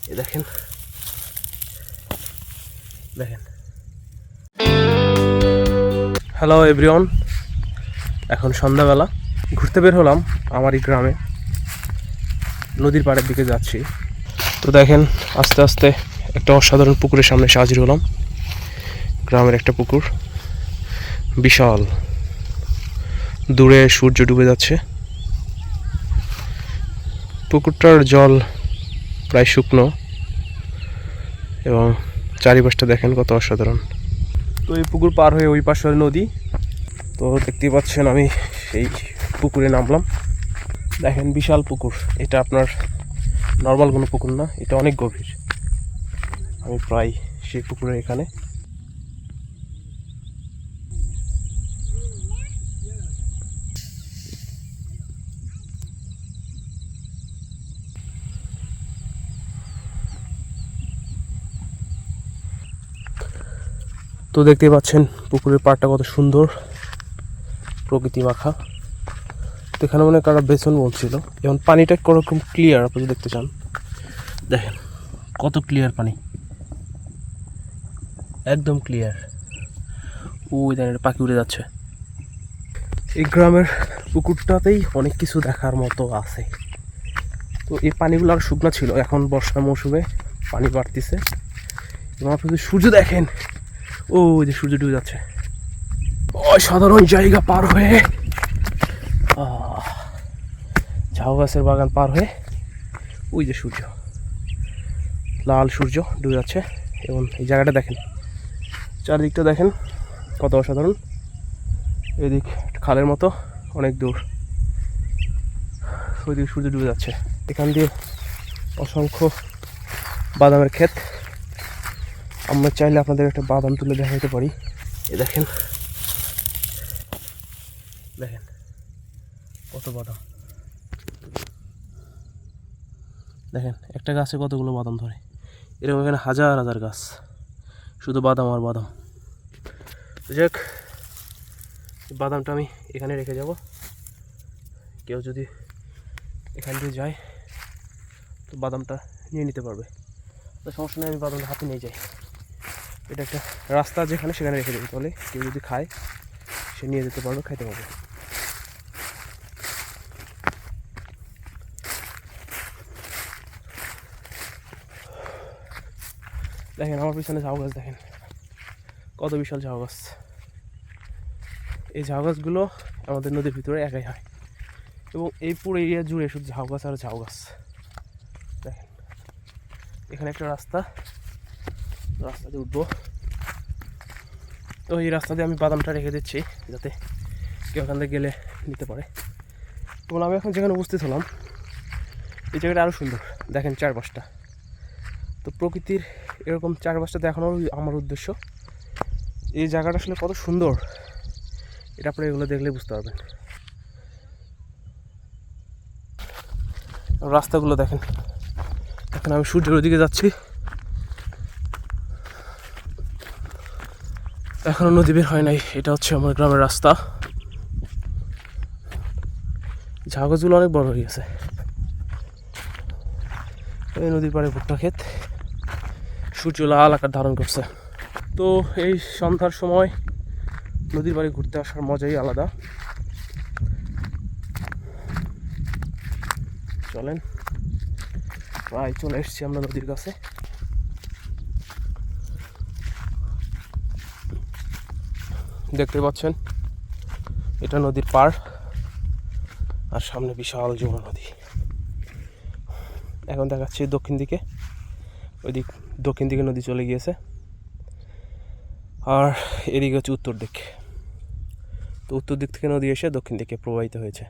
এই দেখেন দেখেন। হ্যালো এভরিওয়ান, এখন সন্ধ্যাবেলা ঘুরতে বের হলাম আমার এই গ্রামে, নদীর পাড়ের দিকে যাচ্ছি। তো দেখেন আস্তে আস্তে একটা অসাধারণ পুকুরের সামনে এসে হাজির হলাম। গ্রামের একটা পুকুর, বিশাল, দূরে সূর্য ডুবে যাচ্ছে। পুকুরটার জল প্রায় শুকনো এবং চারিপাশটা দেখেন কত অসাধারণ। তো এই পুকুর পার হয়ে ওই পাশে নদী। তো দেখতেই পাচ্ছেন আমি সেই পুকুরে নামলাম। দেখেন বিশাল পুকুর, এটা আপনার নর্মাল কোনো পুকুর না, এটা অনেক গভীর। আমি প্রায় সেই পুকুরের এখানে। তো দেখতেই পাচ্ছেন পুকুরের পাড়টা কত সুন্দর, প্রকৃতি মাখা। তো এখানে মনে কারা বেসন বলছিল। যেমন পানিটা কোরকম ক্লিয়ার, আপনি যদি দেখতে চান দেখেন কত ক্লিয়ার পানি, একদম ক্লিয়ার। ওই দেখেন পাখি উড়ে যাচ্ছে। এই গ্রামের পুকুরটাতেই অনেক কিছু দেখার মতো আছে। তো এই পানিগুলো আর শুকনো ছিল, এখন বর্ষা মৌসুমে পানি বাড়তিছে। এবং আপনি যদি সূর্য দেখেন, ও যে সূর্য ডুবে যাচ্ছে। অসাধারণ জায়গা পার হয়ে, ঝাউ গাছের বাগান পার হয়ে ওই যে সূর্য, লাল সূর্য ডুবে যাচ্ছে। এবং এই জায়গাটা দেখেন, চারদিকটা দেখেন কত অসাধারণ। এদিক খালের মতো অনেক দূর, ওইদিকে সূর্য ডুবে যাচ্ছে। এখান দিয়ে অসংখ্য বাদামের ক্ষেত। আমরা চাইলে আপনাদের একটা বাদাম তুলে দেখাতে পারি। এ দেখেন দেখেন কত বাদাম, দেখেন একটা গাছে কতগুলো বাদাম ধরে। এরকম এখানে হাজার হাজার গাছ, শুধু বাদাম আর বাদাম। যাক, বাদামটা আমি এখানে রেখে যাব। কেউ যদি এখান দিয়ে যায় তো বাদামটা নিয়ে নিতে পারবে, তো সমস্যা নেই। আমি বাদামটা হাতে নিয়ে যাই। এটা একটা রাস্তা, যেখানে সেখানে রেখে দেবো, তাহলে কেউ যদি খায় সে নিয়ে যেতে পারবে, খাইতে পারবে। দেখেন আমার পিছনে ঝাউ গাছ, দেখেন কত বিশাল ঝাউ গাছ। এই ঝাউ গাছগুলো আমাদের নদীর ভিতরে একাই হয়, এবং এই পুরো এরিয়া জুড়ে শুধু ঝাউ গাছ আর ঝাউ গাছ। দেখেন এখানে একটা রাস্তা, রাস্তাতে উঠবো। তো এই রাস্তা দিয়ে আমি বাদামটা রেখে দিচ্ছি, যাতে কেউ ওখান থেকে গেলে নিতে পারে। এবং আমি এখন যেখানে উপস্থিত হলাম, এই জায়গাটা আরও সুন্দর। দেখেন চারপাশটা, তো প্রকৃতির এরকম চারপাশটা দেখানোর আমার উদ্দেশ্য। এই জায়গাটা আসলে কত সুন্দর, এটা আপনারা এগুলো দেখলে বুঝতে পারবেন। রাস্তাগুলো দেখেন, এখন আমি সূর্যের ওদিকে যাচ্ছি। এখনো নদী বের হয় নাই। এটা হচ্ছে আমার গ্রামের রাস্তা। ঝাউ গাছগুলো অনেক বড় হয়ে গেছে। এই নদীর পাড়ে ভুট্টা ক্ষেত, সূর্য লাল আকার ধারণ করছে। তো এই সন্ধ্যার সময় নদীর পাড়ে ঘুরতে আসার মজাই আলাদা। চলেন, প্রায় চলে এসেছি আমরা নদীর কাছে। দেখতে পাচ্ছেন এটা নদীর পাড়, আর সামনে বিশাল যমুনা নদী। এখন দেখাচ্ছি দক্ষিণ দিকে, ওইদিক দক্ষিণ দিকে নদী চলে গিয়েছে, আর এদিকে হচ্ছে উত্তর দিক। তো উত্তর দিক থেকে নদী এসে দক্ষিণ দিকে প্রবাহিত হয়েছে।